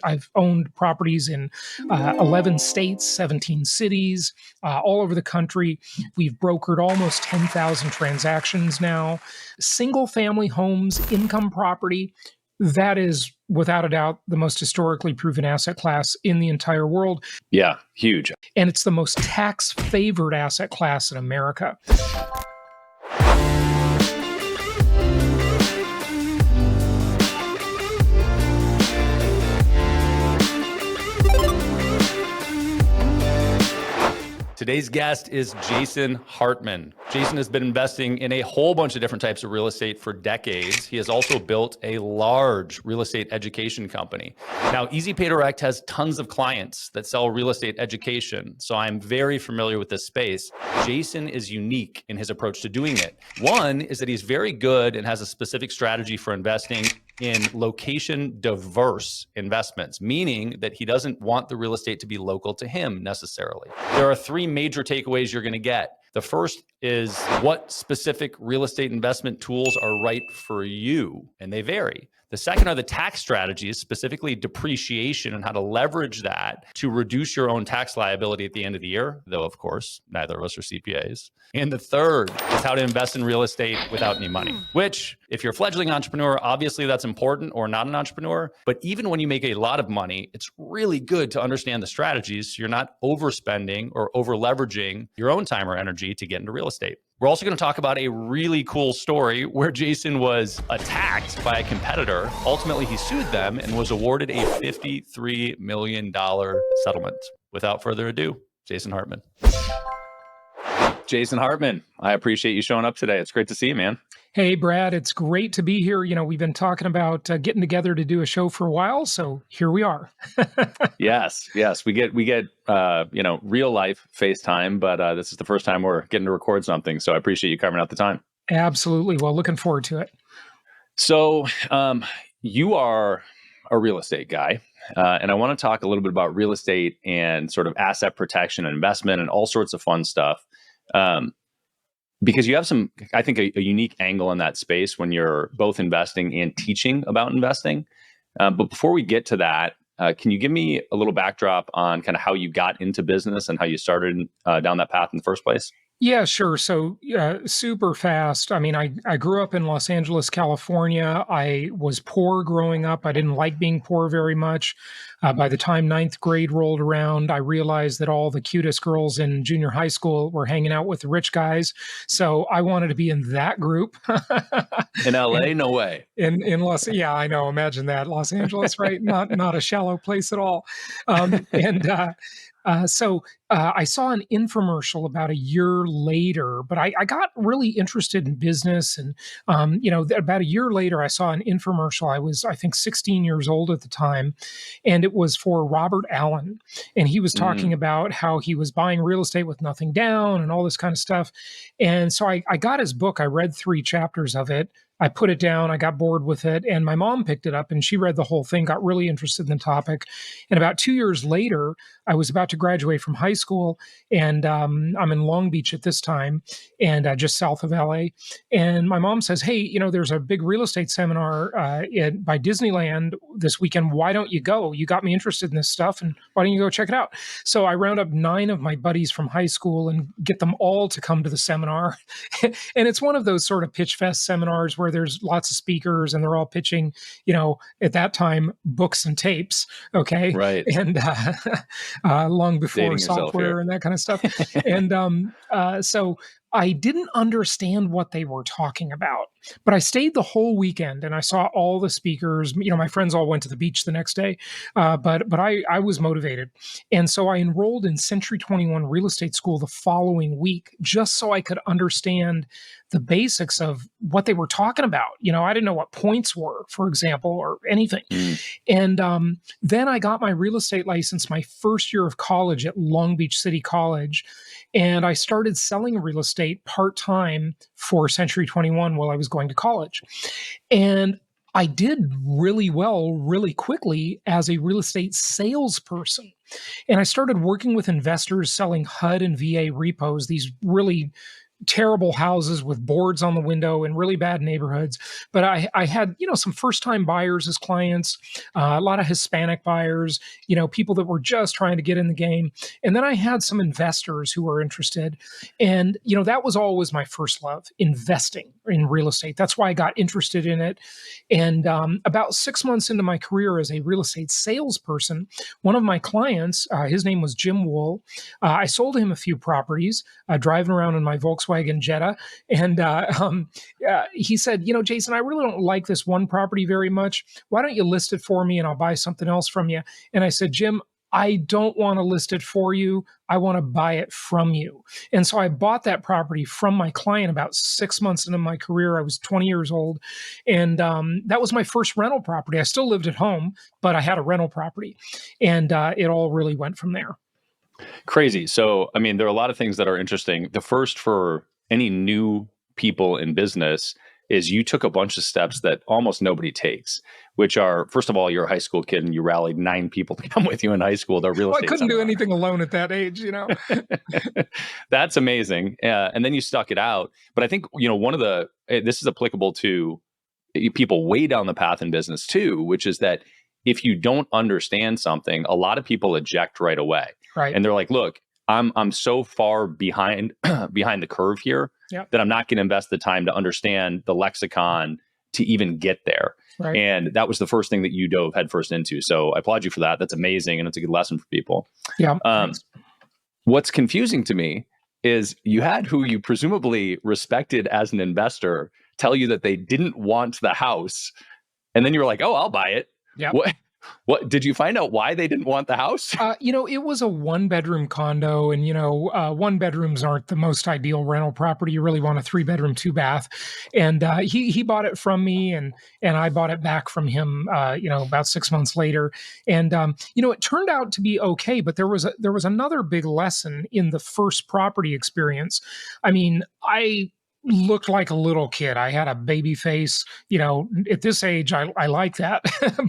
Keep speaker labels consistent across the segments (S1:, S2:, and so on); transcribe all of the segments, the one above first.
S1: I've owned properties in 11 states, 17 cities, all over the country. We've brokered almost 10,000 transactions now. Single family homes, income property, that is without a doubt the most historically proven asset class in the entire world.
S2: Yeah, huge.
S1: And it's the most tax favored asset class in America.
S2: Today's guest is Jason Hartman. Jason has been investing in a whole bunch of different types of real estate for decades. He has also built a large real estate education company. Now, Easy Pay Direct has tons of clients that sell real estate education, so I'm very familiar with this space. Jason is unique in his approach to doing it. One is that he's very good and has a specific strategy for investing in location diverse investments, meaning that he doesn't want the real estate to be local to him necessarily. There are three major takeaways you're going to get. The first is what specific real estate investment tools are right for you, and they vary. The second are the tax strategies, specifically depreciation and how to leverage that to reduce your own tax liability at the end of the year, though, of course, neither of us are CPAs. And the third is how to invest in real estate without any money, which if you're a fledgling entrepreneur, obviously that's important, or not an entrepreneur. But even when you make a lot of money, it's really good to understand the strategies so you're not overspending or over leveraging your own time or energy to get into real estate. We're also going to talk about a really cool story where Jason was attacked by a competitor. Ultimately, he sued them and was awarded a $53 million settlement. Without further ado, Jason Hartman. Jason Hartman, I appreciate you showing up today. It's great to see you, man.
S1: Hey, Brad, it's great to be here. You know, we've been talking about getting together to do a show for a while, so here we are.
S2: Yes. We get real life FaceTime, but this is the first time we're getting to record something. So I appreciate you carving out the time.
S1: Absolutely. Well, looking forward to it.
S2: So you are a real estate guy, and I want to talk a little bit about real estate and sort of asset protection and investment and all sorts of fun stuff. Because you have some, I think, a unique angle in that space when you're both investing and teaching about investing. But before we get to that, can you give me a little backdrop on kind of how you got into business and how you started down that path in the first place?
S1: Yeah, sure. So super fast. I mean, I grew up in Los Angeles, California. I was poor growing up. I didn't like being poor very much. By the time ninth grade rolled around, I realized that all the cutest girls in junior high school were hanging out with the rich guys. So I wanted to be in that group.
S2: In LA? No way.
S1: In yeah, I know. Imagine that. Los Angeles, right? Not a shallow place at all. So I saw an infomercial about a year later, but I got really interested in business. And, about a year later, I saw an infomercial. I was, I think, 16 years old at the time. And it was for Robert Allen. And he was talking about how he was buying real estate with nothing down and all this kind of stuff. And so I got his book. I read 3 chapters of it. I put it down, I got bored with it, and my mom picked it up and she read the whole thing, got really interested in the topic. And about 2 years later, I was about to graduate from high school, and I'm in Long Beach at this time, and just south of LA. And my mom says, hey, there's a big real estate seminar by Disneyland this weekend. Why don't you go? You got me interested in this stuff, and why don't you go check it out? So I round up 9 of my buddies from high school and get them all to come to the seminar. And it's one of those sort of pitch fest seminars where there's lots of speakers and they're all pitching, at that time, books and tapes. Okay.
S2: Right.
S1: And long before
S2: Dating
S1: software and that kind of stuff. And so I didn't understand what they were talking about, but I stayed the whole weekend and I saw all the speakers. My friends all went to the beach the next day, but I was motivated. And so I enrolled in Century 21 Real Estate School the following week, just so I could understand the basics of what they were talking about. I didn't know what points were, for example, or anything. And then I got my real estate license my first year of college at Long Beach City College. And I started selling real estate part-time for Century 21 while I was going to college. And I did really well, really quickly as a real estate salesperson. And I started working with investors selling HUD and VA repos, these really terrible houses with boards on the window in really bad neighborhoods. But I had, some first time buyers as clients, a lot of Hispanic buyers, people that were just trying to get in the game. And then I had some investors who were interested. And, that was always my first love, investing in real estate. That's why I got interested in it. And about 6 months into my career as a real estate salesperson, one of my clients, his name was Jim Wool, I sold him a few properties, driving around in my Volkswagen Jetta. And he said, Jason, I really don't like this one property very much. Why don't you list it for me and I'll buy something else from you? And I said, Jim, I don't want to list it for you. I want to buy it from you. And so I bought that property from my client about 6 months into my career. I was 20 years old. And that was my first rental property. I still lived at home, but I had a rental property. And it all really went from there.
S2: Crazy. So, I mean, there are a lot of things that are interesting. The first for any new people in business is you took a bunch of steps that almost nobody takes, which are, first of all, you're a high school kid and you rallied 9 people to come with you in high school. They're real estate.
S1: I couldn't do anything alone at that age,
S2: That's amazing. And then you stuck it out. But I think, one of this is applicable to people way down the path in business too, which is that if you don't understand something, a lot of people eject right away.
S1: Right.
S2: And they're like, look, I'm so far behind behind the curve here that I'm not going to invest the time to understand the lexicon to even get there. Right. And that was the first thing that you dove headfirst into. So I applaud you for that. That's amazing. And it's a good lesson for people.
S1: Yeah.
S2: What's confusing to me is you had who you presumably respected as an investor tell you that they didn't want the house. And then you were like, oh, I'll buy it.
S1: Yeah.
S2: What did you find out why they didn't want the house?
S1: It was a 1-bedroom condo, and 1-bedrooms aren't the most ideal rental property. You really want a 3-bedroom, 2-bath. And he bought it from me, and I bought it back from him. About 6 months later, and it turned out to be okay. But there was another big lesson in the first property experience. I mean, I looked like a little kid. I had a baby face. At this age, I like that,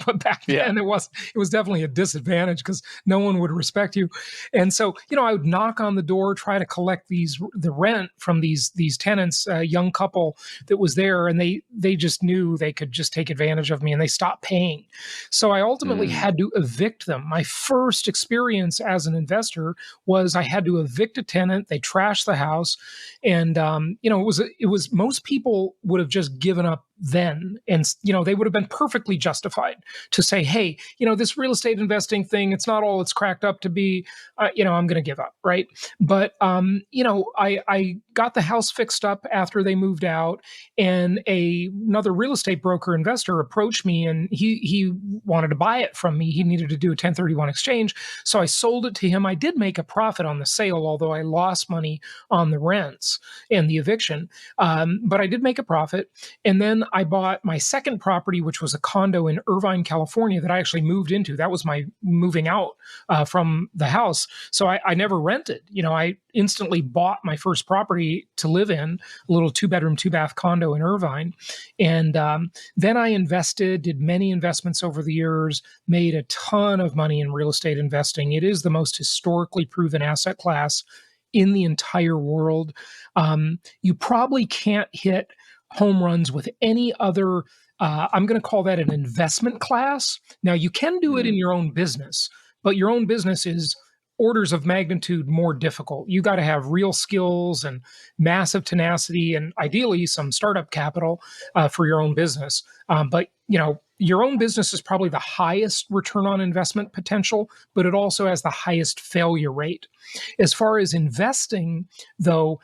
S1: but back then it was definitely a disadvantage because no one would respect you. And so, I would knock on the door, try to collect the rent from these tenants, a young couple that was there, and they just knew they could just take advantage of me, and they stopped paying. So I ultimately had to evict them. My first experience as an investor was I had to evict a tenant. They trashed the house, and it was most people would have just given up then, and they would have been perfectly justified to say, hey, this real estate investing thing, it's not all it's cracked up to be. I'm going to give up, right? But I got the house fixed up after they moved out, and another real estate broker investor approached me, and he wanted to buy it from me. He needed to do a 1031 exchange, so I sold it to him. I did make a profit on the sale, although I lost money on the rents and the eviction, but I did make a profit. And then I bought my second property, which was a condo in Irvine, California, that I actually moved into. That was my moving out from the house. So I never rented. I instantly bought my first property to live in, a little 2-bedroom, 2-bath condo in Irvine. And then I invested, did many investments over the years, made a ton of money in real estate investing. It is the most historically proven asset class in the entire world. You probably can't hit home runs with any other, I'm going to call that an investment class. Now, you can do it in your own business, but your own business is orders of magnitude more difficult. You got to have real skills and massive tenacity and ideally some startup capital for your own business. But your own business is probably the highest return on investment potential, but it also has the highest failure rate. As far as investing, though,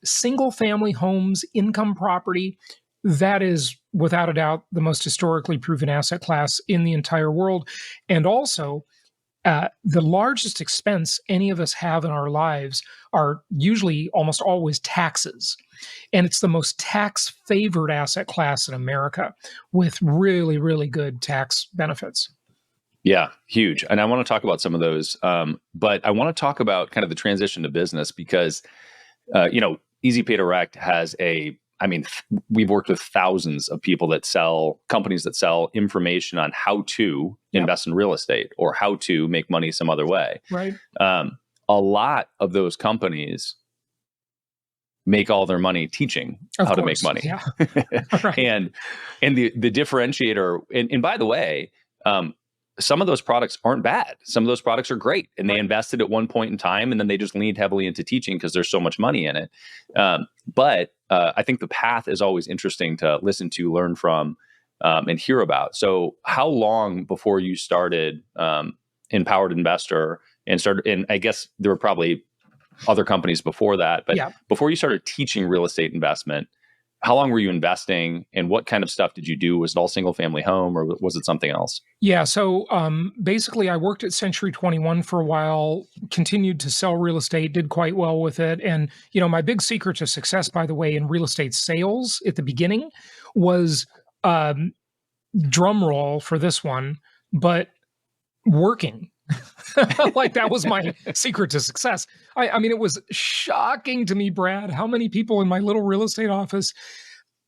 S1: single family homes, income property, that is without a doubt the most historically proven asset class in the entire world. And also, the largest expense any of us have in our lives are usually almost always taxes. And it's the most tax-favored asset class in America with really, really good tax benefits.
S2: Yeah, huge. And I want to talk about some of those. But I want to talk about kind of the transition to business because, Easy Pay Direct has we've worked with thousands of people that sell companies that sell information on how to invest in real estate or how to make money some other way.
S1: Right.
S2: A lot of those companies make all their money teaching
S1: Of
S2: how to make
S1: course.
S2: money.
S1: Yeah. Right.
S2: and the differentiator, and by the way, some of those products aren't bad. Some of those products are great, and they
S1: Right.
S2: invested at one point in time, and then they just leaned heavily into teaching because there's so much money in it. But I think the path is always interesting to listen to, learn from, and hear about. So how long before you started Empowered Investor and started, and I guess there were probably other companies before that, but
S1: Yeah.
S2: before you started teaching real estate investment, how long were you investing and what kind of stuff did you do? Was it all single family home or was it something else?
S1: Yeah. So basically, I worked at Century 21 for a while, continued to sell real estate, did quite well with it. And, my big secret to success, by the way, in real estate sales at the beginning was um, drum roll for this one, but working. Like that was my secret to success. I mean, it was shocking to me, Brad, how many people in my little real estate office,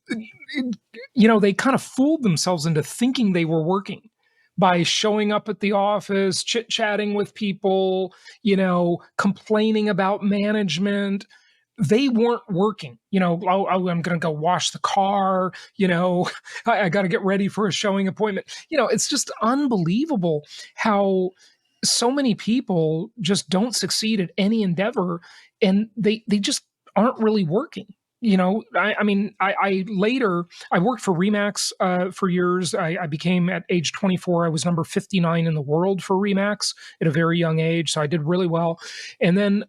S1: they kind of fooled themselves into thinking they were working by showing up at the office, chit chatting with people, complaining about management. They weren't working. Oh, I'm going to go wash the car. I got to get ready for a showing appointment. It's just unbelievable how so many people just don't succeed at any endeavor, and they just aren't really working. I mean, I later I worked for Remax for years. I became, at age 24, I was number 59 in the world for Remax at a very young age, so I did really well. And then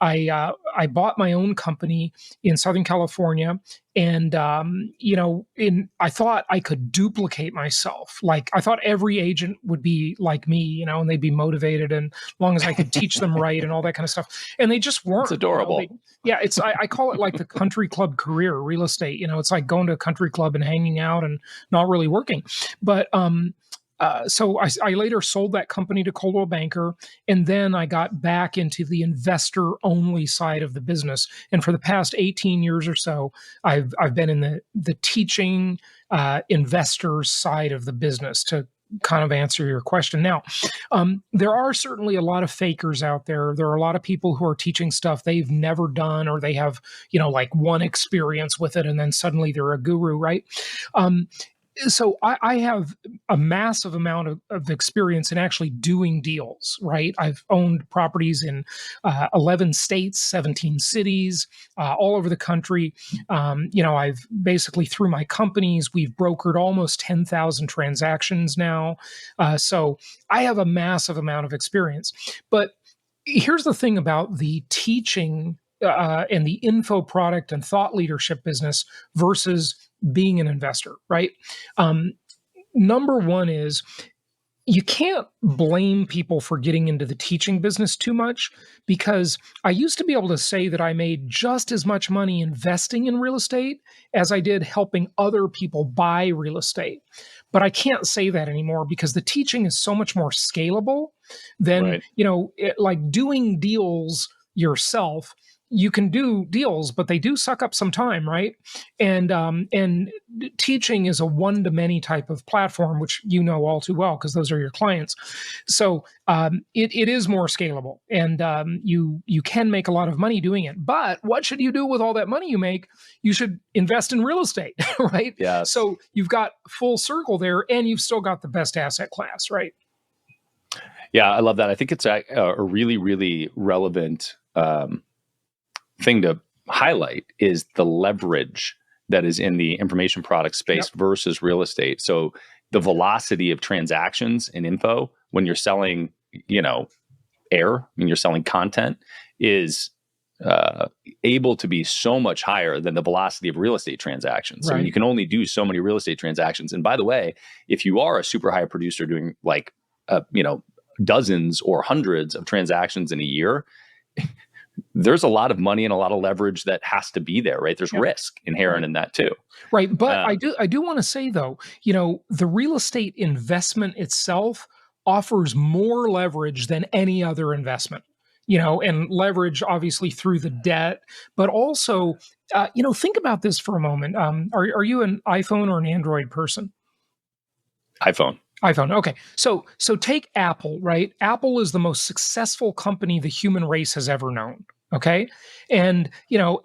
S1: I bought my own company in Southern California, and I thought I could duplicate myself. Like I thought every agent would be like me, and they'd be motivated, and as long as I could teach them right and all that kind of stuff. And they just
S2: It's
S1: weren't.
S2: adorable.
S1: Yeah, I call it like the country club career, real estate. It's like going to a country club and hanging out and not really working. But so I later sold that company to Coldwell Banker, and then I got back into the investor only side of the business. And for the past 18 years or so, I've been in the teaching investors side of the business, to kind of answer your question. Now, there are certainly a lot of fakers out there. There are a lot of people who are teaching stuff they've never done, or they have, like one experience with it, and then suddenly they're a guru, right? So I have a massive amount of experience in actually doing deals, right? I've owned properties in 11 states, 17 cities, all over the country. I've basically, through my companies, we've brokered almost 10,000 transactions now. So I have a massive amount of experience. But here's the thing about the teaching and the info product and thought leadership business versus being an investor, right? Um, Number one is, you can't blame people for getting into the teaching business too much, because I used to be able to say that I made just as much money investing in real estate as I did helping other people buy real estate. But I can't say that anymore, because the teaching is so much more scalable than,
S2: Right.
S1: like doing deals yourself. You can do deals, but they do suck up some time, right? And teaching is a one to many type of platform, which you know all too well, because those are your clients. So it is more scalable, and you can make a lot of money doing it. But what should you do with all that money you make? You should invest in real estate, right?
S2: Yes.
S1: So you've got full circle there, and you've still got the best asset class, right?
S2: Yeah, I love that. I think it's a really, really relevant thing to highlight is the leverage that is in the information product space
S1: Yep.
S2: versus real estate. So the velocity of transactions and info when you're selling, when you're selling content is able to be so much higher than the velocity of real estate transactions. I mean,
S1: Right.
S2: you can only do so many real estate transactions. And by the way, if you are a super high producer doing like, dozens or hundreds of transactions in a year, there's a lot of money and a lot of leverage that has to be there, right? There's
S1: Yep.
S2: risk inherent
S1: Right.
S2: in that too.
S1: Right. But
S2: Um,
S1: I do want to say, though, the real estate investment itself offers more leverage than any other investment. And leverage obviously through the debt, but also, think about this for a moment. Are you an iPhone or an Android person?
S2: iPhone.
S1: iPhone. Okay. So take Apple, right? Apple is the most successful company the human race has ever known, Okay. And,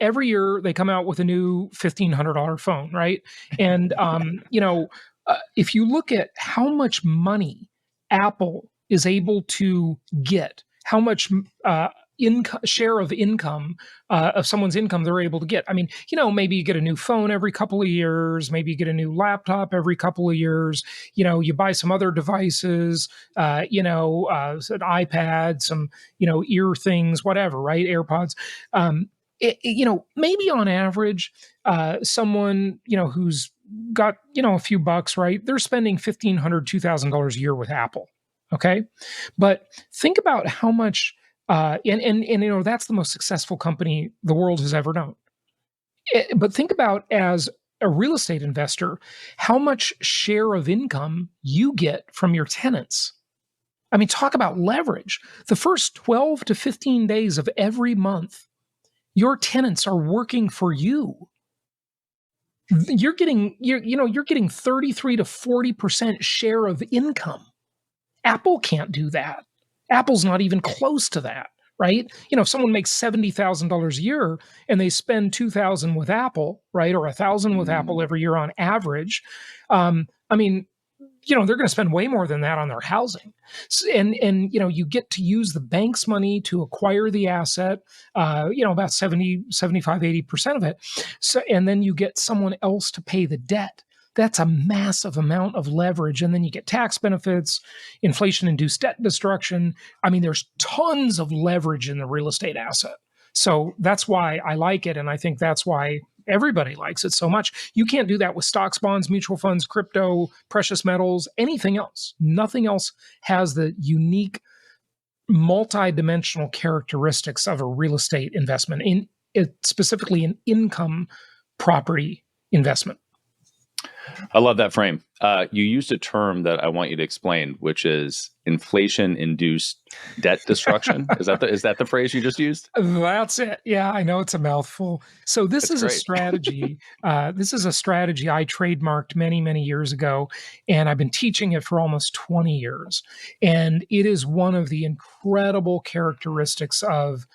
S1: every year they come out with a new $1,500 phone, right? And, if you look at how much money Apple is able to get, how much share of income, of someone's income they're able to get. I mean, maybe you get a new phone every couple of years, maybe you get a new laptop every couple of years, you buy some other devices, an iPad, some, ear things, whatever, right? AirPods. Maybe on average, someone, who's got, a few bucks, right? They're spending $1,500, $2,000 a year with Apple. Okay. But think about how much, and that's the most successful company the world has ever known. But think about, as a real estate investor, how much share of income you get from your tenants. I mean, talk about leverage. The first 12 to 15 days of every month, your tenants are working for you. You're getting 33 to 40% share of income. Apple can't do that. Apple's not even close to that, right? If someone makes $70,000 a year and they spend $2,000 with Apple, right, or $1,000 with Apple every year on average, I mean, they're going to spend way more than that on their housing. And you get to use the bank's money to acquire the asset, about 70, 75, 80% of it. So, and then you get someone else to pay the debt. That's a massive amount of leverage. And then you get tax benefits, inflation-induced debt destruction. I mean, there's tons of leverage in the real estate asset. So that's why I like it. And I think that's why everybody likes it so much. You can't do that with stocks, bonds, mutual funds, crypto, precious metals, anything else. Nothing else has the unique multi-dimensional characteristics of a real estate investment, specifically an income property investment.
S3: I love that frame. You used a term that I want you to explain, which is inflation-induced debt destruction. Is that the phrase you just used?
S1: That's it. Yeah, I know it's a mouthful. So this is a strategy. This is a strategy I trademarked many, many years ago, and I've been teaching it for almost 20 years. And it is one of the incredible characteristics of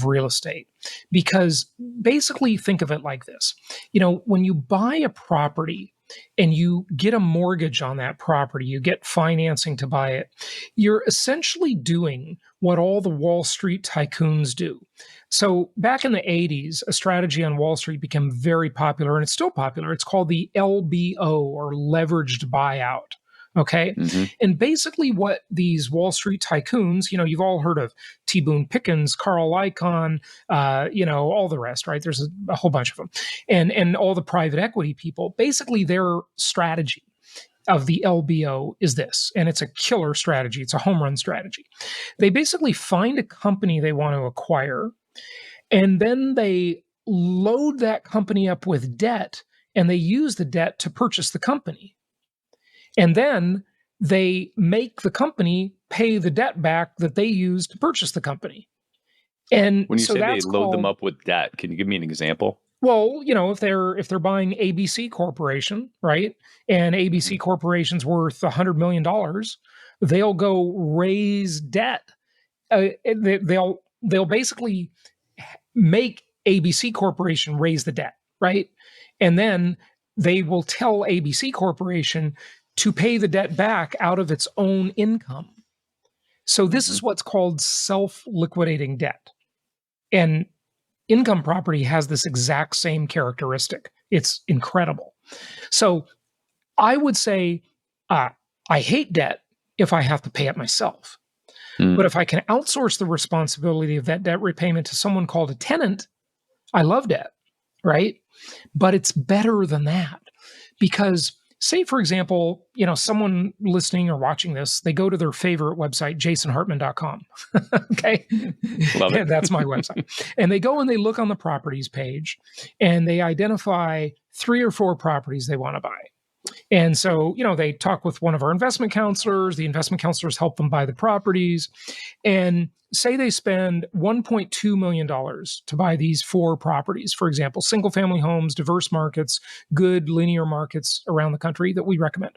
S1: real estate, because basically think of it like this. When you buy a property and you get a mortgage on that property, you get financing to buy it, you're essentially doing what all the Wall Street tycoons do. So back in the 80s, a strategy on Wall Street became very popular, and it's still popular. It's called the LBO, or leveraged buyout. Okay. Mm-hmm. And basically what these Wall Street tycoons, you've all heard of T. Boone Pickens, Carl Icahn, all the rest, right? There's a whole bunch of them. And all the private equity people, basically their strategy of the LBO is this, and it's a killer strategy. It's a home run strategy. They basically find a company they want to acquire, and then they load that company up with debt, and they use the debt to purchase the company. And then they make the company pay the debt back that they used to purchase the company. And
S3: when you say they load them up with debt, can you give me an example?
S1: Well, if they're buying ABC Corporation, right, and ABC Corporation's worth $100 million, they'll go raise debt. They'll basically make ABC Corporation raise the debt, right, and then they will tell ABC Corporation to pay the debt back out of its own income. So this is what's called self-liquidating debt. And income property has this exact same characteristic. It's incredible. So I would say I hate debt if I have to pay it myself. But if I can outsource the responsibility of that debt repayment to someone called a tenant, I love debt, right? But it's better than that, because say, for example, someone listening or watching this, they go to their favorite website, jasonhartman.com. Okay.
S3: Love it.
S1: That's my website. And they go and they look on the properties page and they identify 3 or 4 properties they want to buy. And so, they talk with one of our investment counselors. The investment counselors help them buy the properties. And say they spend $1.2 million to buy these 4 properties, for example, single family homes, diverse markets, good linear markets around the country that we recommend.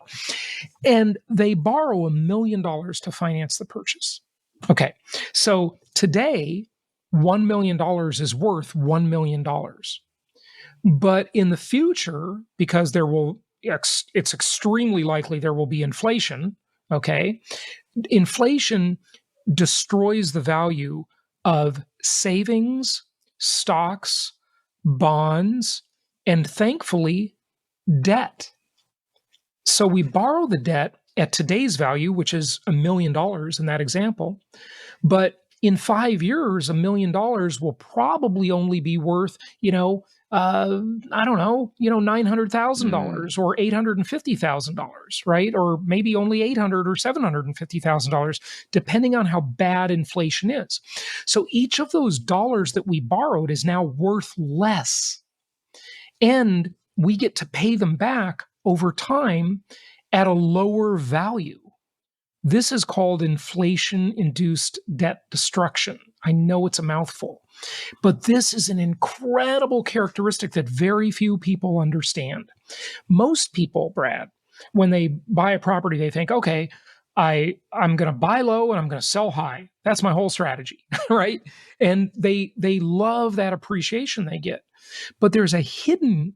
S1: And they borrow $1 million to finance the purchase. Okay. So today, $1 million is worth $1 million. But in the future, because it's extremely likely there will be inflation, okay? Inflation destroys the value of savings, stocks, bonds, and thankfully, debt. So we borrow the debt at today's value, which is $1 million in that example. But in 5 years, $1 million will probably only be worth, I don't know, $900,000 or $850,000, right? Or maybe only $800,000 or $750,000, depending on how bad inflation is. So each of those dollars that we borrowed is now worth less. And we get to pay them back over time at a lower value. This is called inflation-induced debt destruction. I know it's a mouthful, but this is an incredible characteristic that very few people understand. Most people, Brad, when they buy a property, they think, okay, I'm going to buy low and I'm going to sell high. That's my whole strategy, right? And they love that appreciation they get. But there's a hidden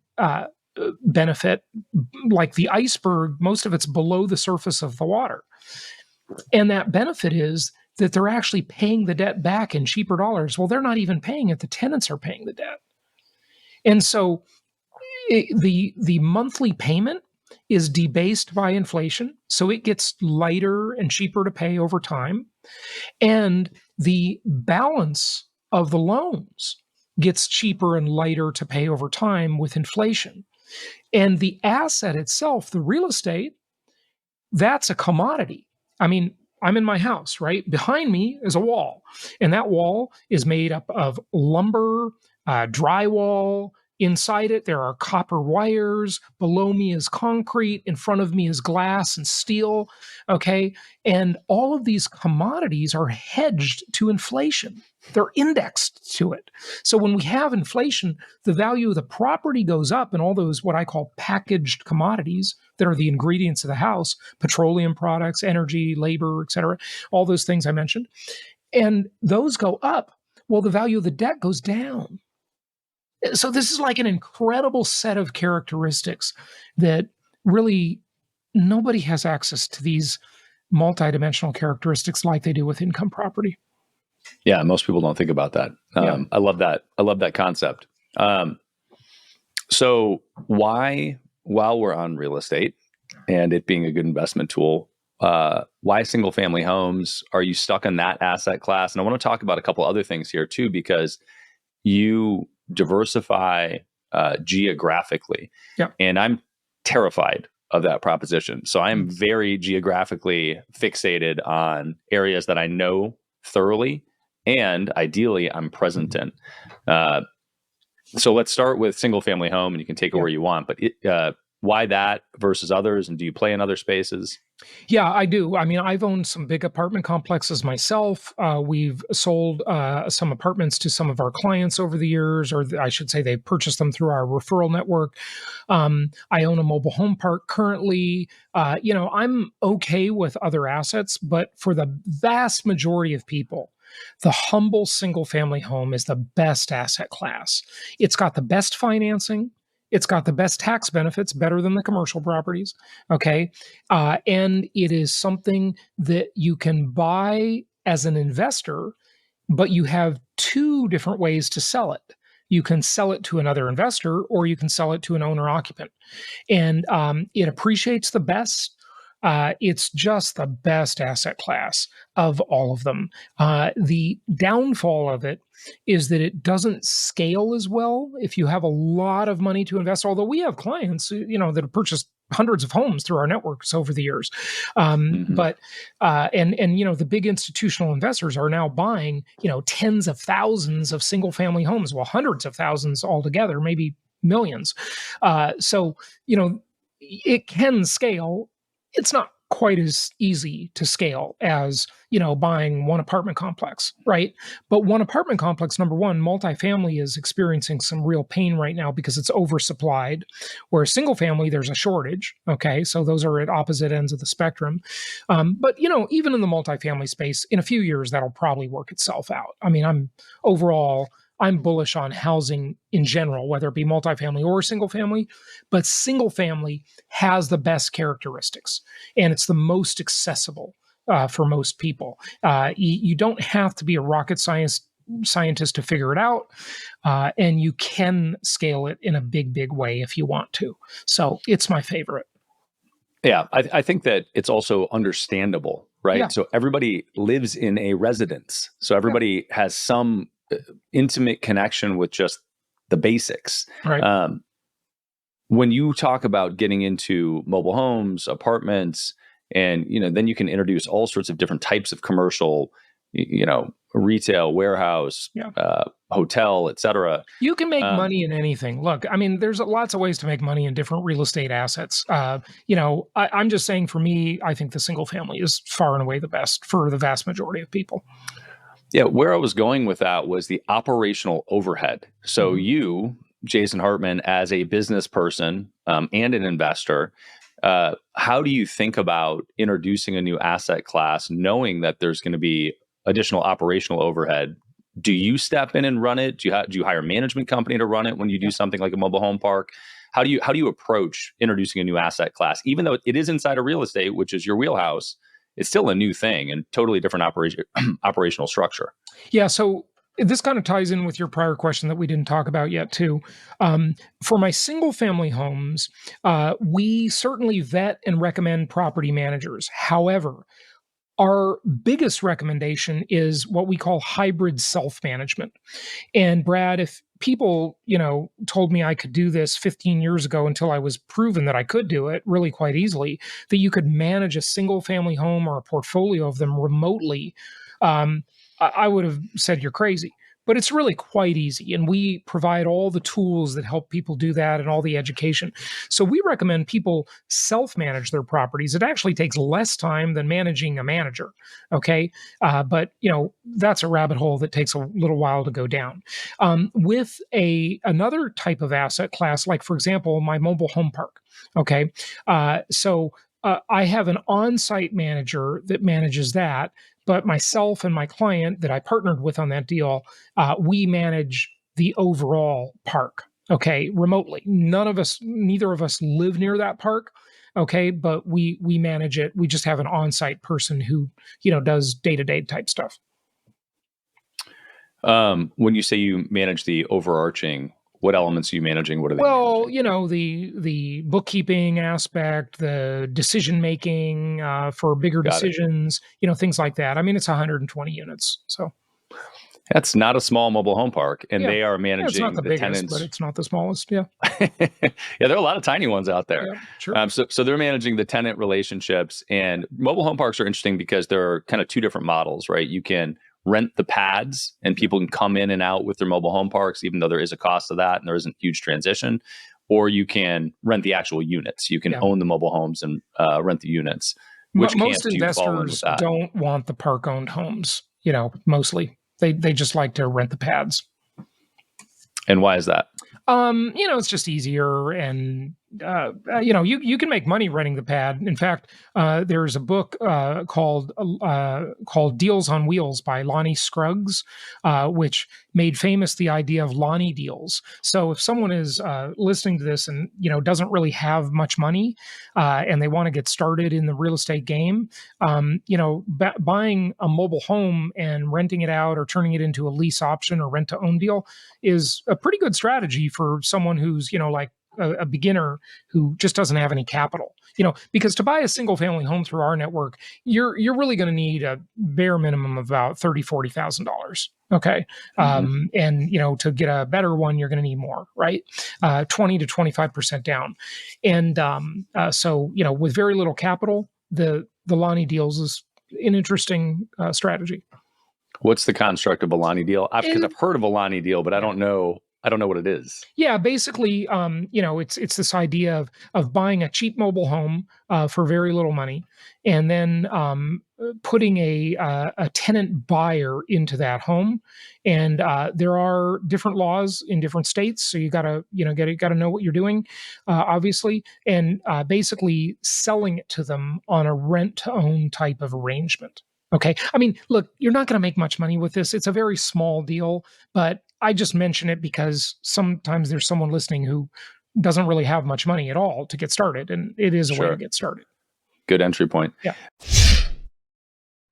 S1: benefit, like the iceberg, most of it's below the surface of the water. And that benefit is that they're actually paying the debt back in cheaper dollars. Well, they're not even paying it. The tenants are paying the debt. And so the monthly payment is debased by inflation. So it gets lighter and cheaper to pay over time. And the balance of the loans gets cheaper and lighter to pay over time with inflation. And the asset itself, the real estate, that's a commodity. I mean, I'm in my house, right? Behind me is a wall, and that wall is made up of lumber, drywall. Inside it, there are copper wires. Below me is concrete. In front of me is glass and steel. Okay. And all of these commodities are hedged to inflation. They're indexed to it. So when we have inflation, the value of the property goes up, and all those, what I call packaged commodities that are the ingredients of the house, petroleum products, energy, labor, et cetera, all those things I mentioned, and those go up. Well, the value of the debt goes down. So this is like an incredible set of characteristics that really nobody has access to these multidimensional characteristics like they do with income property.
S3: Yeah, most people don't think about that.
S1: Yeah.
S3: I love that. I love that concept. So why, while we're on real estate and it being a good investment tool, why single family homes? Are you stuck in that asset class? And I want to talk about a couple other things here too, because you diversify geographically.
S1: Yeah.
S3: And I'm terrified of that proposition. So I'm very geographically fixated on areas that I know thoroughly and ideally I'm present in. So let's start with single family home, and you can take it where you want, but why that versus others? And do you play in other spaces?
S1: Yeah, I do. I mean, I've owned some big apartment complexes myself. We've sold some apartments to some of our clients over the years, or I should say they purchased them through our referral network. I own a mobile home park currently. I'm okay with other assets, but for the vast majority of people, the humble single family home is the best asset class. It's got the best financing. It's got the best tax benefits, better than the commercial properties, okay? And it is something that you can buy as an investor, but you have two different ways to sell it. You can sell it to another investor, or you can sell it to an owner-occupant. And it appreciates the best. It's just the best asset class of all of them. The downfall of it is that it doesn't scale as well if you have a lot of money to invest. Although we have clients, that have purchased hundreds of homes through our networks over the years. But the big institutional investors are now buying, tens of thousands of single family homes, well, hundreds of thousands altogether, maybe millions. So it can scale. It's not quite as easy to scale as, buying one apartment complex, right? But one apartment complex, number one, multifamily is experiencing some real pain right now because it's oversupplied, where single family, there's a shortage. Okay. So those are at opposite ends of the spectrum. But, even in the multifamily space, in a few years, that'll probably work itself out. I mean, I'm bullish on housing in general, whether it be multifamily or single family, but single family has the best characteristics and it's the most accessible for most people. You don't have to be a rocket scientist to figure it out, and you can scale it in a big way if you want to. So it's my favorite.
S3: Yeah, I think that it's also understandable, right?
S1: Yeah.
S3: So everybody lives in a residence. So everybody has some intimate connection with just the basics.
S1: Right.
S3: When you talk about getting into mobile homes, apartments, and then you can introduce all sorts of different types of commercial, retail, warehouse, hotel, etc.
S1: You can make money in anything. Look, I mean, there's lots of ways to make money in different real estate assets. I'm just saying, for me, I think the single family is far and away the best for the vast majority of people.
S3: Yeah, where I was going with that was the operational overhead. So you, Jason Hartman, as a business person and an investor, how do you think about introducing a new asset class, knowing that there's going to be additional operational overhead? Do you step in and run it? Do you hire a management company to run it when you do something like a mobile home park? How do you approach introducing a new asset class, even though it is inside of real estate, which is your wheelhouse? It's still a new thing and totally different operational structure.
S1: Yeah. So this kind of ties in with your prior question that we didn't talk about yet, too. For my single family homes, we certainly vet and recommend property managers. However, our biggest recommendation is what we call hybrid self-management. And Brad, if people, told me I could do this 15 years ago until I was proven that I could do it really quite easily, that you could manage a single family home or a portfolio of them remotely, I would have said you're crazy. But it's really quite easy. And we provide all the tools that help people do that and all the education. So we recommend people self-manage their properties. It actually takes less time than managing a manager. Okay. But that's a rabbit hole that takes a little while to go down. With another type of asset class, like, for example, my mobile home park. Okay. I have an on-site manager that manages that. But myself and my client that I partnered with on that deal, we manage the overall park, okay, remotely. Neither of us live near that park, okay, but we manage it. We just have an on-site person who, does day-to-day type stuff.
S3: When you say you manage the overarching, what elements are you managing? What are they managing?
S1: The bookkeeping aspect, the decision making for bigger decisions, things like that. I mean, it's 120 units, so
S3: that's not a small mobile home park, and they are managing
S1: it's not the biggest,
S3: tenants.
S1: But it's not the smallest. Yeah,
S3: yeah, there are a lot of tiny ones out there.
S1: Yeah, sure.
S3: So they're managing the tenant relationships, and mobile home parks are interesting because there are kind of two different models, right? You can rent the pads and people can come in and out with their mobile home parks, even though there is a cost of that and there isn't huge transition. Or you can rent the actual units. You can own the mobile homes and rent the units. Which
S1: most investors don't want the park-owned homes, mostly. They just like to rent the pads.
S3: And why is that?
S1: It's just easier, and you can make money renting the pad. In fact, there's a book called Deals on Wheels by Lonnie Scruggs, which made famous the idea of Lonnie deals. So if someone is listening to this and doesn't really have much money and they want to get started in the real estate game, buying a mobile home and renting it out or turning it into a lease option or rent to own deal is a pretty good strategy for someone who's like a beginner who just doesn't have any capital, because to buy a single family home through our network, you're really going to need a bare minimum of about $30,000-$40,000. Okay. And to get a better one, you're going to need more, right? 20 to 25% down. And so with very little capital, the Lonnie deals is an interesting strategy.
S3: What's the construct of a Lonnie deal? Because I've heard of a Lonnie deal, but I don't know I don't know what it is.
S1: Yeah, basically, it's this idea of buying a cheap mobile home for very little money, and then putting a tenant buyer into that home. And there are different laws in different states, so you gotta gotta know what you're doing, obviously, and basically selling it to them on a rent to own type of arrangement. Okay. I mean, look, you're not going to make much money with this. It's a very small deal, but I just mention it because sometimes there's someone listening who doesn't really have much money at all to get started, and it is a way to
S3: Sure.
S1: get started.
S3: Good entry point.
S1: Yeah.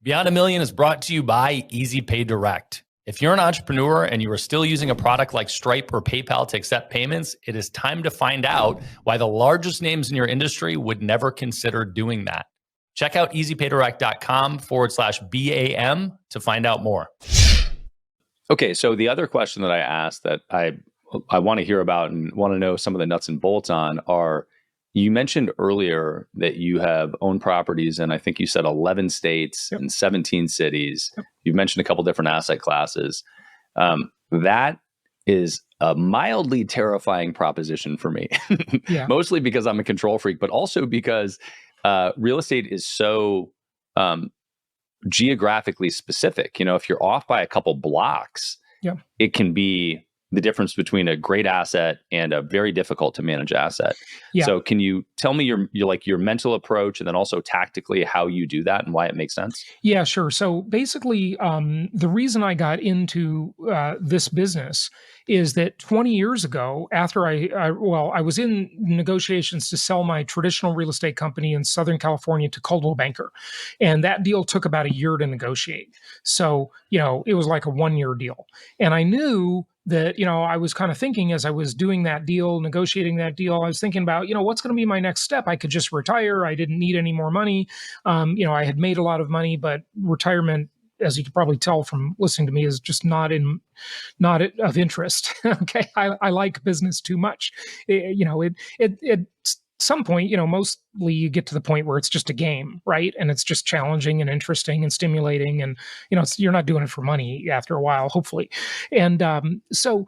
S2: Beyond a Million is brought to you by Easy Pay Direct. If you're an entrepreneur and you are still using a product like Stripe or PayPal to accept payments, it is time to find out why the largest names in your industry would never consider doing that. Check out easypaydirect.com/BAM to find out more.
S3: Okay, so the other question that I asked that I want to hear about and want to know some of the nuts and bolts on are, you mentioned earlier that you have owned properties in, I think you said 11 states
S1: Yep.
S3: and 17 cities.
S1: Yep.
S3: You've mentioned a couple different asset classes. That is a mildly terrifying proposition for me,
S1: Yeah.
S3: mostly because I'm a control freak, but also because real estate is so geographically specific. If you're off by a couple blocks,
S1: Yeah.
S3: it can be the difference between a great asset and a very difficult to manage asset.
S1: Yeah.
S3: So can you tell me your mental approach, and then also tactically how you do that and why it makes sense?
S1: Yeah, sure. So basically, the reason I got into this business is that 20 years ago, after I was in negotiations to sell my traditional real estate company in Southern California to Coldwell Banker, and that deal took about a year to negotiate. So it was like a 1-year deal, and I knew that I was kind of thinking as I was doing that deal, negotiating that deal, I was thinking about what's going to be my next step. I could just retire. I didn't need any more money. I had made a lot of money, but retirement, as you can probably tell from listening to me, is just not of interest. Okay, I like business too much. At some point, mostly you get to the point where it's just a game, right? And it's just challenging and interesting and stimulating, and you're not doing it for money after a while, hopefully. And so.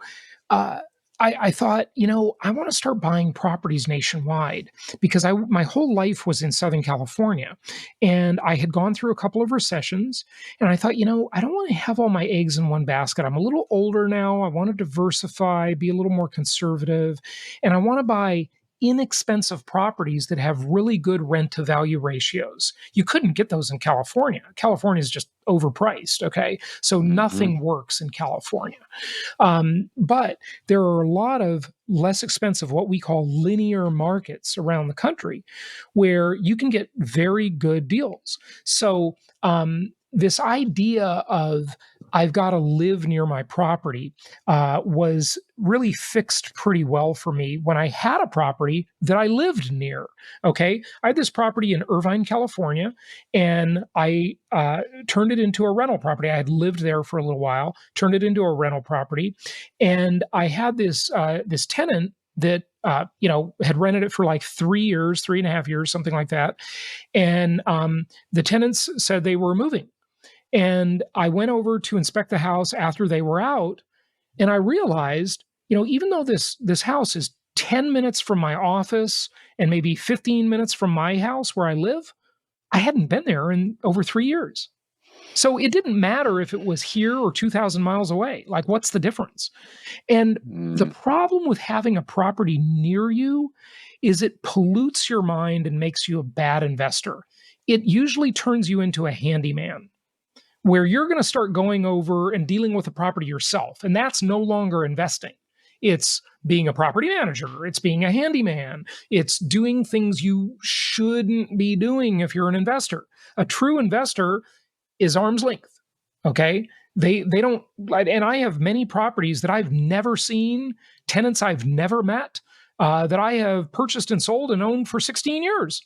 S1: I thought, I want to start buying properties nationwide because my whole life was in Southern California, and I had gone through a couple of recessions, and I thought, I don't want to have all my eggs in one basket. I'm a little older now. I want to diversify, be a little more conservative, and I want to buy inexpensive properties that have really good rent to value ratios. You couldn't get those in California. California is just overpriced. Okay. So nothing works in California. But there are a lot of less expensive, what we call linear markets around the country where you can get very good deals. So, this idea of I've got to live near my property was really fixed pretty well for me when I had a property that I lived near. Okay. I had this property in Irvine, California, and I turned it into a rental property. I had lived there for a little while, turned it into a rental property. And I had this tenant that had rented it for like 3 years, 3.5 years, something like that. And the tenants said they were moving. And I went over to inspect the house after they were out, and I realized, even though this house is 10 minutes from my office and maybe 15 minutes from my house where I live, I hadn't been there in over 3 years. So it didn't matter if it was here or 2,000 miles away. Like, what's the difference? And the problem with having a property near you is it pollutes your mind and makes you a bad investor. It usually turns you into a handyman, where you're going to start going over and dealing with the property yourself. And that's no longer investing. It's being a property manager. It's being a handyman. It's doing things you shouldn't be doing if you're an investor. A true investor is arm's length. Okay. They don't, and I have many properties that I've never seen, tenants I've never met, that I have purchased and sold and owned for 16 years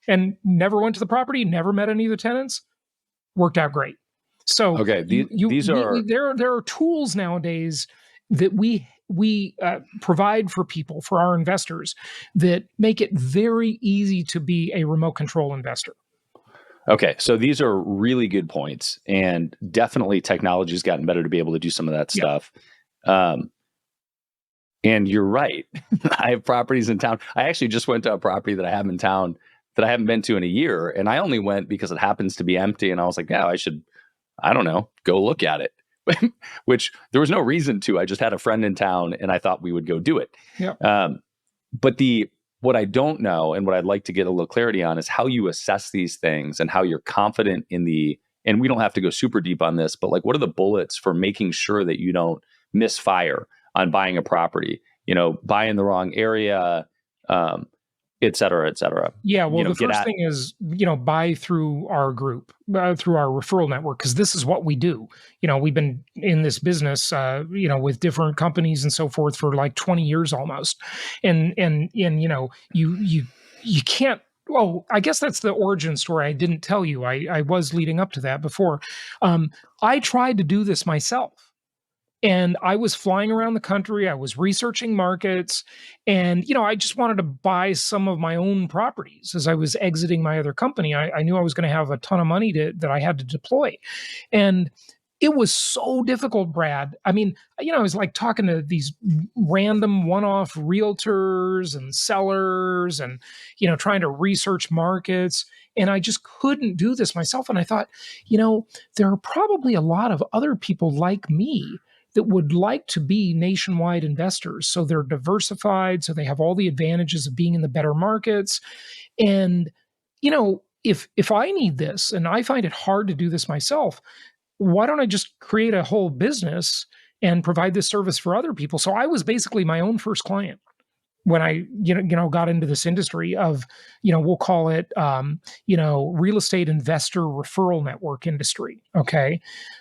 S1: and never went to the property, never met any of the tenants. Worked out great. So
S3: okay,
S1: there are tools nowadays that we provide for people, for our investors, that make it very easy to be a remote control investor.
S3: Okay, so these are really good points, and definitely technology has gotten better to be able to do some of that stuff. And you're right. I have properties in town. I actually just went to a property that I have in town that I haven't been to in a year. And I only went because it happens to be empty. And I was like, yeah, I don't know, go look at it. Which there was no reason to. I just had a friend in town and I thought we would go do it.
S1: Yeah.
S3: But what I don't know and what I'd like to get a little clarity on is how you assess these things and how you're confident and we don't have to go super deep on this, but like, what are the bullets for making sure that you don't misfire on buying a property, buy in the wrong area, et cetera, et cetera.
S1: Yeah, well, the first thing is, buy through our group, through our referral network, because this is what we do. We've been in this business, with different companies and so forth for like 20 years almost. And you can't. Well, I guess that's the origin story I didn't tell you. I was leading up to that before. I tried to do this myself. And I was flying around the country. I was researching markets. And, I just wanted to buy some of my own properties as I was exiting my other company. I knew I was going to have a ton of money that I had to deploy. And it was so difficult, Brad. I mean, I was like talking to these random one-off realtors and sellers and, trying to research markets. And I just couldn't do this myself. And I thought, there are probably a lot of other people like me that would like to be nationwide investors. So they're diversified, so they have all the advantages of being in the better markets. And, if I need this and I find it hard to do this myself, why don't I just create a whole business and provide this service for other people? So I was basically my own first client when I, got into this industry of, we'll call it, real estate investor referral network industry. Okay.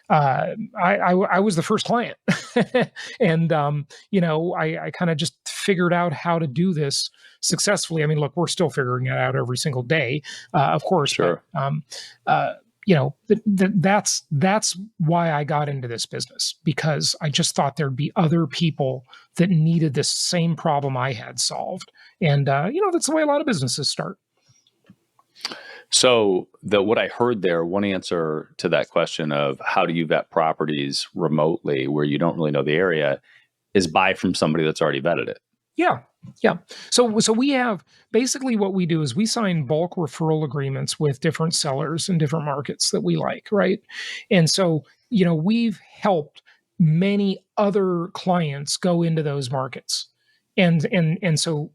S1: I was the first client and, I kind of just figured out how to do this successfully. I mean, look, we're still figuring it out every single day, of course.
S3: Sure.
S1: But, that's why I got into this business, because I just thought there'd be other people that needed this same problem I had solved. And, that's the way a lot of businesses start.
S3: So what I heard there, one answer to that question of how do you vet properties remotely where you don't really know the area is buy from somebody that's already vetted it.
S1: Yeah. Yeah. So we have basically what we do is we sign bulk referral agreements with different sellers in different markets that we like, right? And so, we've helped many other clients go into those markets. And so,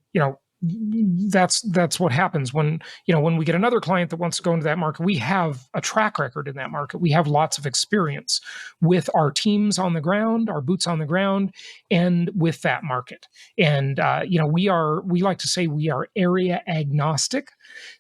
S1: that's what happens when we get another client that wants to go into that market. We have a track record in that market. We have lots of experience with our teams on the ground, our boots on the ground, and with that market. And we like to say we are area agnostic.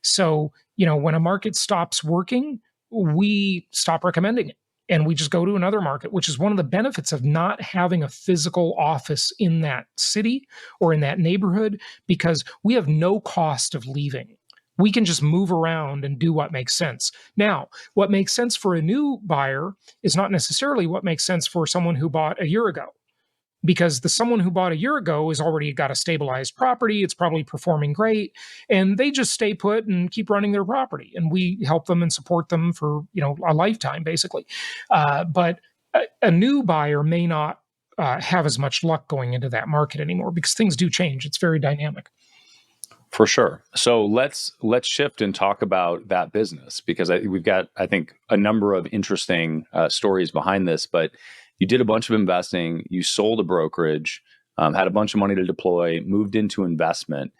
S1: So when a market stops working, we stop recommending it. And we just go to another market, which is one of the benefits of not having a physical office in that city or in that neighborhood, because we have no cost of leaving. We can just move around and do what makes sense. Now, what makes sense for a new buyer is not necessarily what makes sense for someone who bought a year ago, because someone who bought a year ago has already got a stabilized property. It's probably performing great, and they just stay put and keep running their property. And we help them and support them for, a lifetime, basically. But a new buyer may not have as much luck going into that market anymore, because things do change. It's very dynamic.
S3: For sure. So let's shift and talk about that business, because we've got, I think, a number of interesting stories behind this. But you did a bunch of investing, you sold a brokerage, had a bunch of money to deploy, moved into investment.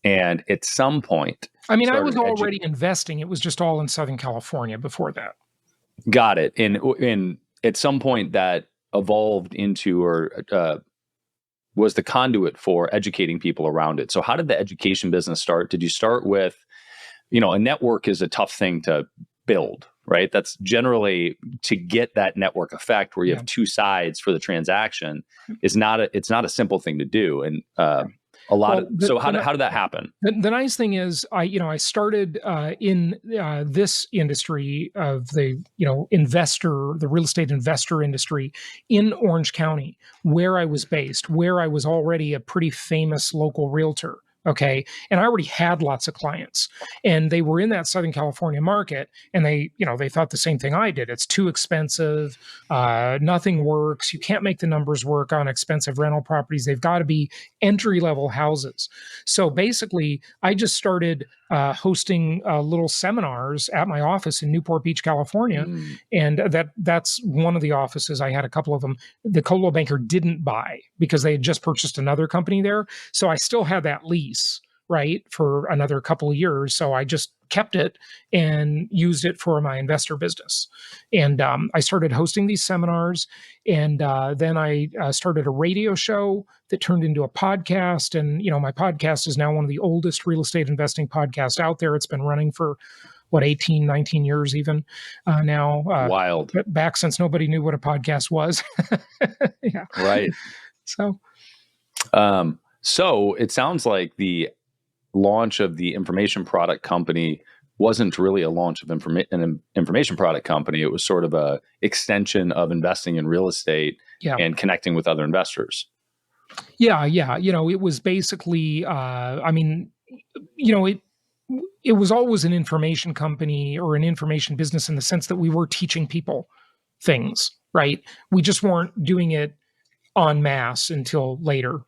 S3: And at some point,
S1: I was already investing. It was just all in Southern California before that.
S3: Got it. And at some point that evolved into or was the conduit for educating people around it. So how did the education business start? Did you start with, a network is a tough thing to build, right? That's generally to get that network effect where you have two sides for the transaction it's not a simple thing to do. And how did that happen?
S1: The nice thing is I started in this industry of the real estate investor industry in Orange County, where I was based, where I was already a pretty famous local realtor Okay. And I already had lots of clients, and they were in that Southern California market, and they thought the same thing I did. It's too expensive. Nothing works. You can't make the numbers work on expensive rental properties. They've got to be entry level houses. So basically, I just started hosting little seminars at my office in Newport Beach, California.
S3: Mm.
S1: And that's one of the offices. I had a couple of them. The Coldwell Banker didn't buy because they had just purchased another company there. So I still had that lease, right, for another couple of years. So I just kept it and used it for my investor business. And I started hosting these seminars. And then I started a radio show that turned into a podcast. And, my podcast is now one of the oldest real estate investing podcasts out there. It's been running for 18, 19 years even now.
S3: Wild.
S1: Back since nobody knew what a podcast was. Yeah.
S3: Right.
S1: So
S3: it sounds like the launch of the information product company wasn't really a launch of an information product company. It was sort of a extension of investing in real estate and connecting with other investors.
S1: Yeah. It was basically, it was always an information company or an information business in the sense that we were teaching people things, right? We just weren't doing it en masse until later.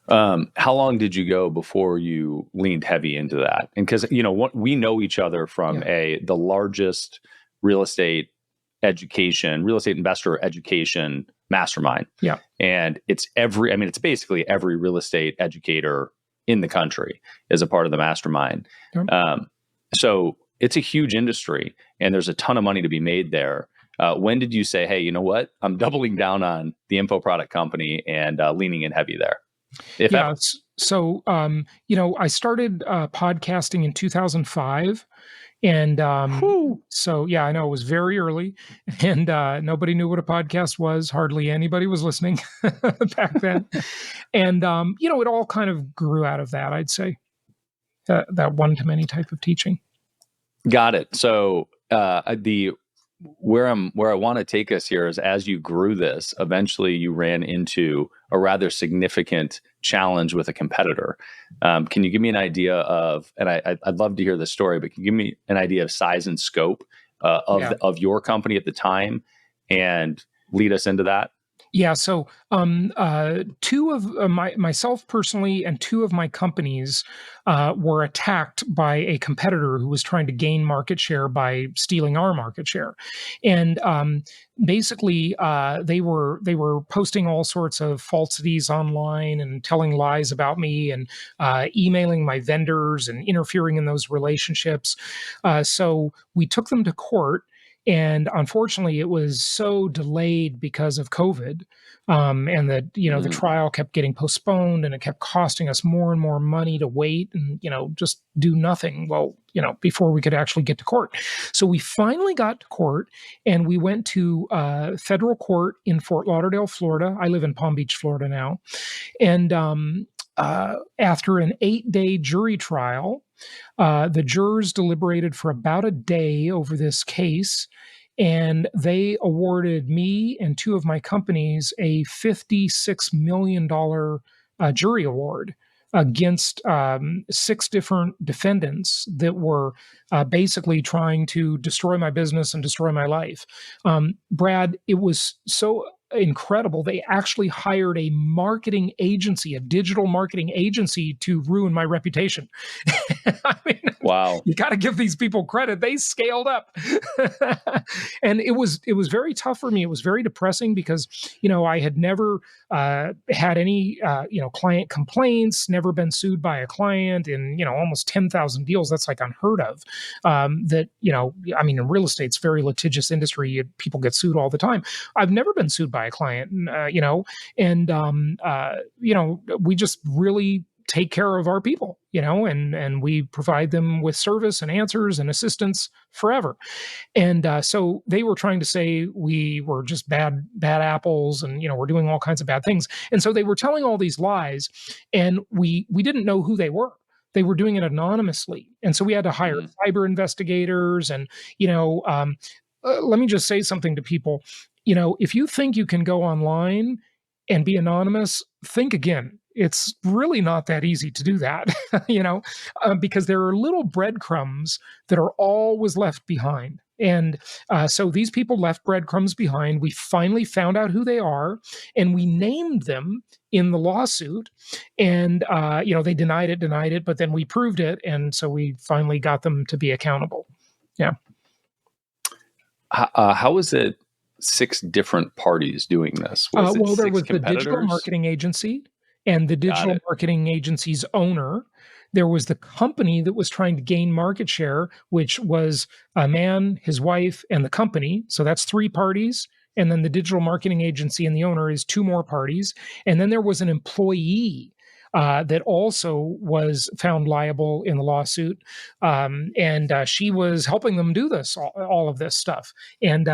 S3: How long did you go before you leaned heavy into that? And because, we know each other from the largest real estate investor education mastermind.
S1: Yeah.
S3: And it's basically every real estate educator in the country is a part of the mastermind. So it's a huge industry and there's a ton of money to be made there. When did you say, hey, you know what? I'm doubling down on the info product company and leaning in heavy there?
S1: So, I started podcasting in 2005. And so, I know it was very early and nobody knew what a podcast was. Hardly anybody was listening back then. And, it all kind of grew out of that, I'd say, that one-to-many type of teaching.
S3: Got it. So where I want to take us here is, as you grew this, eventually you ran into a rather significant challenge with a competitor. Can you give me an idea of, and I'd love to hear the story, but can you give me an idea of size and scope of your company at the time and lead us into that?
S1: Yeah. So, two of myself personally and two of my companies were attacked by a competitor who was trying to gain market share by stealing our market share, and basically they were posting all sorts of falsities online and telling lies about me and emailing my vendors and interfering in those relationships. So we took them to court. And unfortunately, it was so delayed because of COVID, and the trial kept getting postponed, and it kept costing us more and more money to wait and just do nothing. Well, before we could actually get to court. So we finally got to court, and we went to federal court in Fort Lauderdale, Florida. I live in Palm Beach, Florida now, and after an 8-day jury trial. The jurors deliberated for about a day over this case, and they awarded me and two of my companies a $56 million jury award against 6 different defendants that were basically trying to destroy my business and destroy my life. Brad, it was so incredible. They actually hired a marketing agency, a digital marketing agency, to ruin my reputation. I mean,
S3: wow.
S1: You got to give these people credit. They scaled up. And it was very tough for me. It was very depressing because, I had never had any, client complaints, never been sued by a client in, almost 10,000 deals. That's like unheard of. In real estate, it's a very litigious industry. People get sued all the time. I've never been sued by a client, we just really take care of our people, and we provide them with service and answers and assistance forever. And so they were trying to say we were just bad apples and, we're doing all kinds of bad things. And so they were telling all these lies, and we didn't know who they were. They were doing it anonymously. And so we had to hire cyber investigators and, let me just say something to people. If you think you can go online and be anonymous, think again. It's really not that easy to do that, because there are little breadcrumbs that are always left behind. And so these people left breadcrumbs behind. We finally found out who they are, and we named them in the lawsuit. And they denied it, but then we proved it, and so we finally got them to be accountable. Yeah.
S3: How is it 6 different parties doing this? Was it
S1: Well, there
S3: 6
S1: was the digital
S3: competitors?
S1: marketing agency and the
S3: Got
S1: digital
S3: it.
S1: marketing agency's owner. There was the company that was trying to gain market share, which was a man, his wife, and the company. So that's 3 parties. And then the digital marketing agency and the owner is 2 more parties. And then there was an employee that also was found liable in the lawsuit. And she was helping them do this, all of this stuff. And,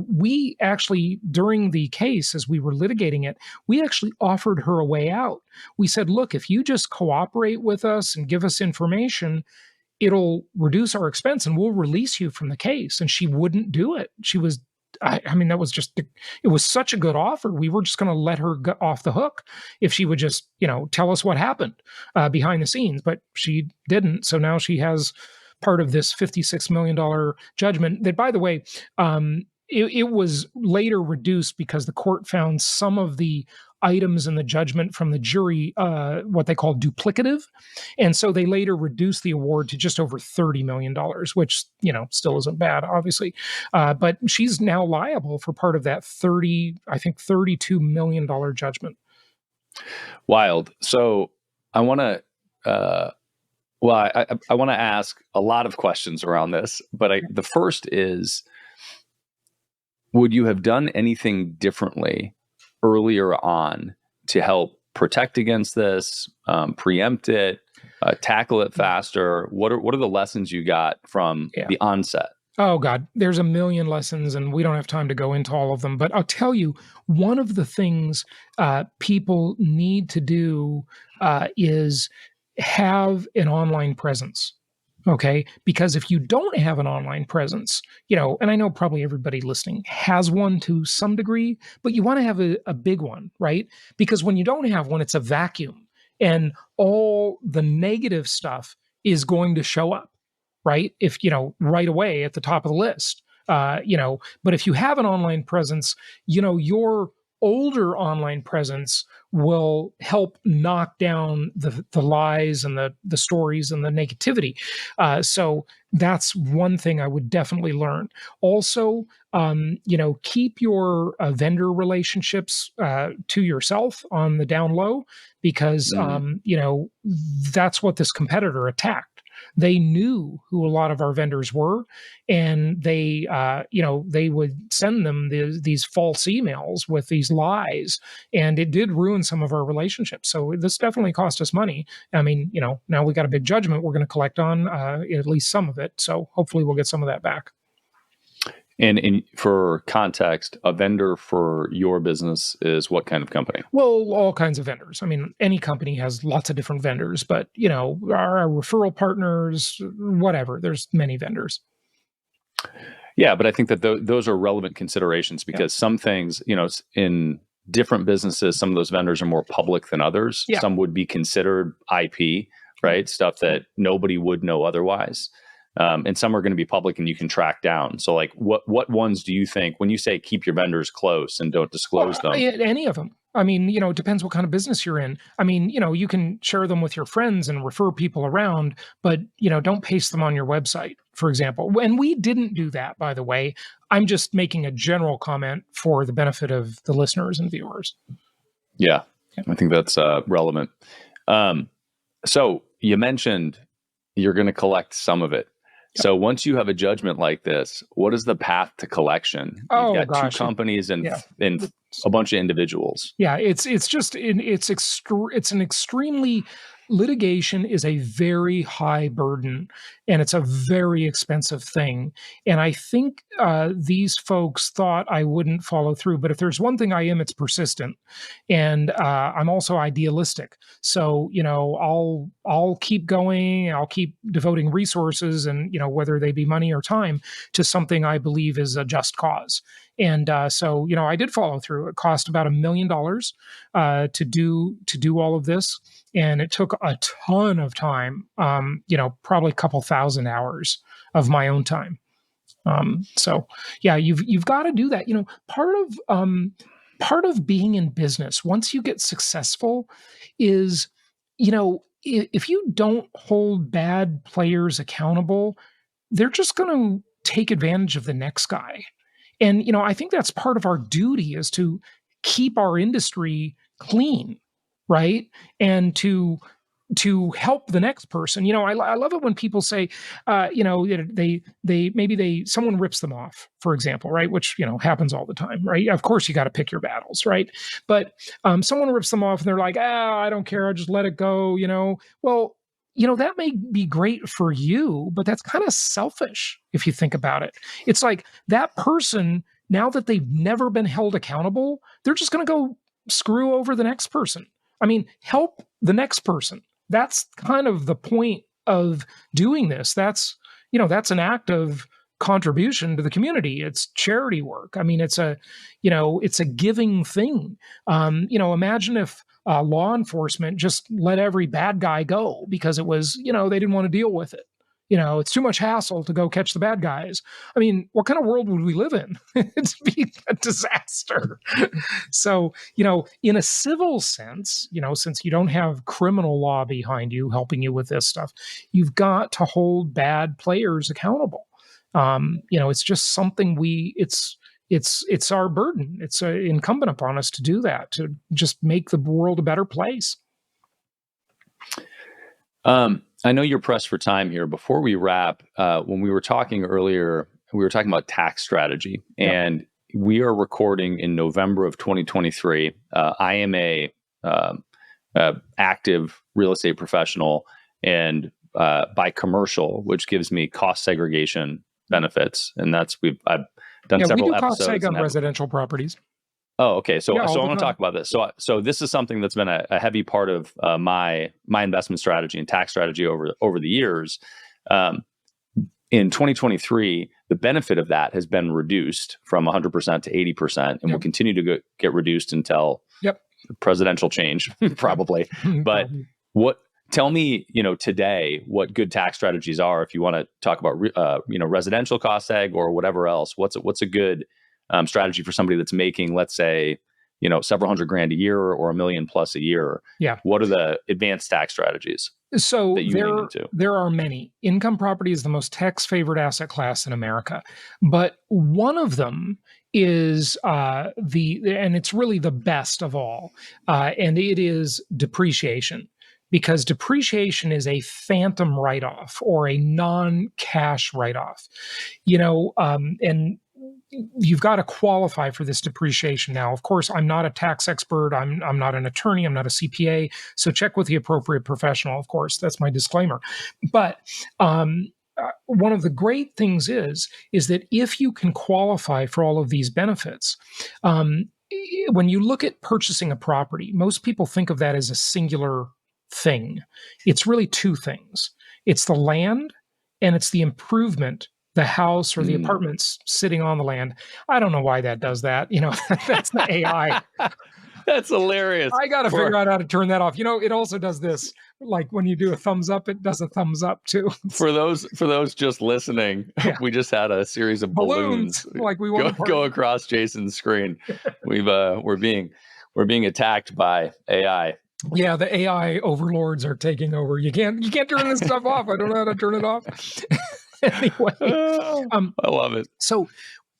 S1: we actually, during the case, as we were litigating it, we actually offered her a way out. We said, look, if you just cooperate with us and give us information, it'll reduce our expense and we'll release you from the case. And she wouldn't do it. She was, that was just, it was such a good offer. We were just going to let her go off the hook if she would just, tell us what happened behind the scenes, but she didn't. So now she has part of this $56 million judgment that, by the way, it was later reduced because the court found some of the items in the judgment from the jury, what they call duplicative. And so they later reduced the award to just over $30 million, which, still isn't bad, obviously. But she's now liable for part of that $32 million judgment.
S3: Wild. So I want to, I want to ask a lot of questions around this, but the first is, would you have done anything differently earlier on to help protect against this, preempt it, tackle it faster? What are the lessons you got from the onset?
S1: Oh, God, there's a million lessons, and we don't have time to go into all of them. But I'll tell you, one of the things people need to do is have an online presence. Okay. Because if you don't have an online presence, and I know probably everybody listening has one to some degree, but you want to have a big one, right? Because when you don't have one, it's a vacuum and all the negative stuff is going to show up, right? If, right away at the top of the list, but if you have an online presence, your older online presence will help knock down the lies and the stories and the negativity. So that's one thing I would definitely learn. Also, keep your vendor relationships to yourself on the down low, because, that's what this competitor attacked. They knew who a lot of our vendors were, and they would send them these false emails with these lies, and it did ruin some of our relationships. So this definitely cost us money. I mean, now we got a big judgment we're going to collect on at least some of it. So hopefully we'll get some of that back.
S3: And for context, a vendor for your business is what kind of company?
S1: Well, all kinds of vendors. I mean, any company has lots of different vendors, but, our referral partners, whatever, there's many vendors.
S3: Yeah, but I think that those are relevant considerations because some things, in different businesses, some of those vendors are more public than others.
S1: Yeah.
S3: Some would be considered IP, right? Stuff that nobody would know otherwise. And some are going to be public and you can track down. So like what ones do you think, when you say keep your vendors close and don't disclose them?
S1: Any of them. I mean, it depends what kind of business you're in. I mean, you can share them with your friends and refer people around, but, don't paste them on your website, for example. And we didn't do that, by the way. I'm just making a general comment for the benefit of the listeners and viewers.
S3: Yeah. I think that's relevant. So you mentioned you're going to collect some of it. So once you have a judgment like this, what is the path to collection? You've got 2 companies and a bunch of individuals.
S1: Yeah, it's an extremely litigation is a very high burden, and it's a very expensive thing. And I think these folks thought I wouldn't follow through. But if there's one thing I am, it's persistent, and I'm also idealistic. So I'll keep going. I'll keep devoting resources, and whether they be money or time, to something I believe is a just cause. And so, I did follow through. It cost about $1 million to do all of this, and it took a ton of time. Probably a couple thousand hours of my own time. So yeah, you've got to do that. Part of being in business, once you get successful, is, if you don't hold bad players accountable, they're just going to take advantage of the next guy. And, I think that's part of our duty, is to keep our industry clean, right? And to help the next person. I love it when people say, someone rips them off, for example, right? Which, happens all the time, right? Of course, you got to pick your battles, right? But someone rips them off and they're like, I don't care. I'll just let it go, Well, that may be great for you, but that's kind of selfish if you think about it. It's like that person, now that they've never been held accountable, they're just going to go screw over the next person. I mean, help the next person. That's kind of the point of doing this. That's an act of contribution to the community. It's charity work. I mean, it's a giving thing. Imagine if law enforcement just let every bad guy go because it was, they didn't want to deal with it. It's too much hassle to go catch the bad guys. I mean, what kind of world would we live in? It'd be a disaster. So, in a civil sense, since you don't have criminal law behind you helping you with this stuff, you've got to hold bad players accountable. It's just something it's our burden. It's incumbent upon us to do that, to just make the world a better place.
S3: I know you're pressed for time here. Before we wrap, when we were talking earlier, we were talking about tax strategy, and we are recording in November of 2023. I am a active real estate professional, and by commercial, which gives me cost segregation benefits, and I've done several
S1: we do
S3: episodes
S1: cost seg on residential properties.
S3: Oh, okay. So
S1: Yeah,
S3: I
S1: all the
S3: want to
S1: time.
S3: talk about this. So this is something that's been a heavy part of my investment strategy and tax strategy over the years. In 2023, the benefit of that has been reduced from 100% to 80%, and will continue to get reduced until presidential change, probably. But tell me, today, what good tax strategies are, if you want to talk about, residential cost seg or whatever else. What's a good strategy for somebody that's making, let's say, several $100,000 a year or $1 million plus a year?
S1: Yeah.
S3: What are the advanced tax strategies
S1: So
S3: that you lean into?
S1: there are many. Income property is the most tax favored asset class in America, but one of them is and it's really the best of all, and it is depreciation. Because depreciation is a phantom write-off or a non-cash write-off, and you've got to qualify for this depreciation. Now, of course, I'm not a tax expert. I'm not an attorney. I'm not a CPA. So check with the appropriate professional. Of course, that's my disclaimer. But one of the great things is that if you can qualify for all of these benefits, when you look at purchasing a property, most people think of that as a singular thing. It's really two things. It's the land and it's the improvement, the house or the apartments sitting on the land. I don't know why that does that. That's the AI.
S3: That's hilarious.
S1: I got to figure out how to turn that off. It also does this. Like when you do a thumbs up, it does a thumbs up too.
S3: For those just listening, we just had a series of balloons
S1: like we
S3: go across Jason's screen. We're being attacked by AI.
S1: Yeah, the AI overlords are taking over. You can't turn this stuff off. I don't know how to turn it off. Anyway,
S3: I love it.
S1: So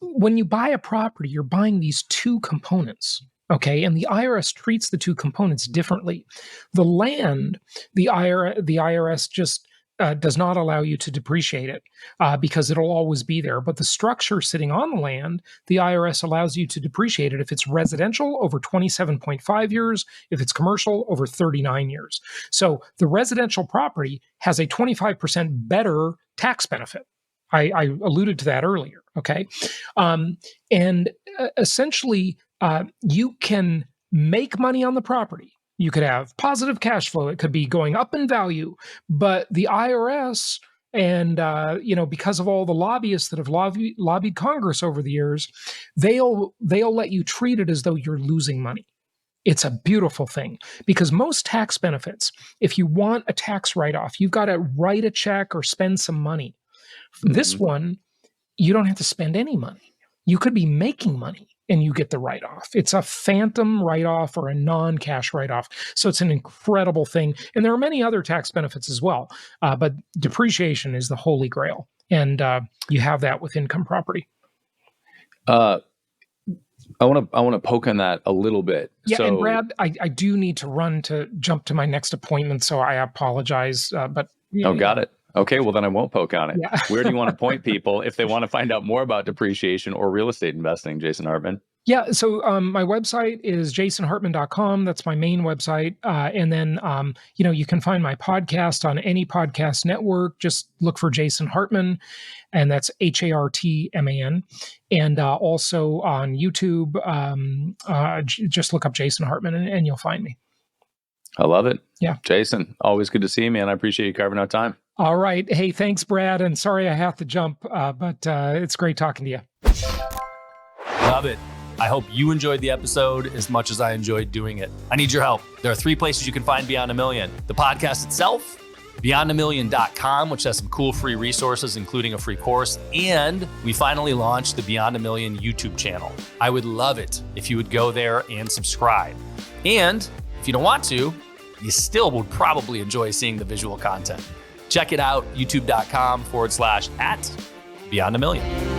S1: when you buy a property, you're buying these two components. Okay, and the IRS treats the two components differently. The land, the IRS just does not allow you to depreciate it because it'll always be there. But the structure sitting on the land, the IRS allows you to depreciate it if it's residential over 27.5 years, if it's commercial over 39 years. So the residential property has a 25% better tax benefit. I alluded to that earlier. Okay, and essentially, you can make money on the property. You could have positive cash flow. It could be going up in value, but the IRS And, because of all the lobbyists that have lobbied Congress over the years, they'll let you treat it as though you're losing money. It's a beautiful thing because most tax benefits, if you want a tax write-off, you've got to write a check or spend some money. This one, you don't have to spend any money. You could be making money and you get the write-off. It's a phantom write-off or a non-cash write-off. So it's an incredible thing. And there are many other tax benefits as well. But depreciation is the holy grail. And you have that with income property.
S3: I want to poke on that a little bit.
S1: Yeah,
S3: so,
S1: and Brad, I do need to run to jump to my next appointment, so I apologize. But
S3: got it. Okay, well then I won't poke on it.
S1: Yeah.
S3: Where do you want to point people if they want to find out more about depreciation or real estate investing, Jason Hartman?
S1: Yeah, so my website is jasonhartman.com. That's my main website. And then, you can find my podcast on any podcast network. Just look for Jason Hartman, and that's Hartman. And also on YouTube, just look up Jason Hartman and you'll find me.
S3: I love it.
S1: Yeah.
S3: Jason, always good to see you, man. I appreciate you carving out time.
S1: All right. Hey, thanks, Brad. And sorry I have to jump, but it's great talking to you.
S2: Love it. I hope you enjoyed the episode as much as I enjoyed doing it. I need your help. There are 3 places you can find Beyond a Million. The podcast itself, beyondamillion.com, which has some cool free resources, including a free course. And we finally launched the Beyond a Million YouTube channel. I would love it if you would go there and subscribe. And if you don't want to, you still would probably enjoy seeing the visual content. Check it out, youtube.com/@Beyond a Million.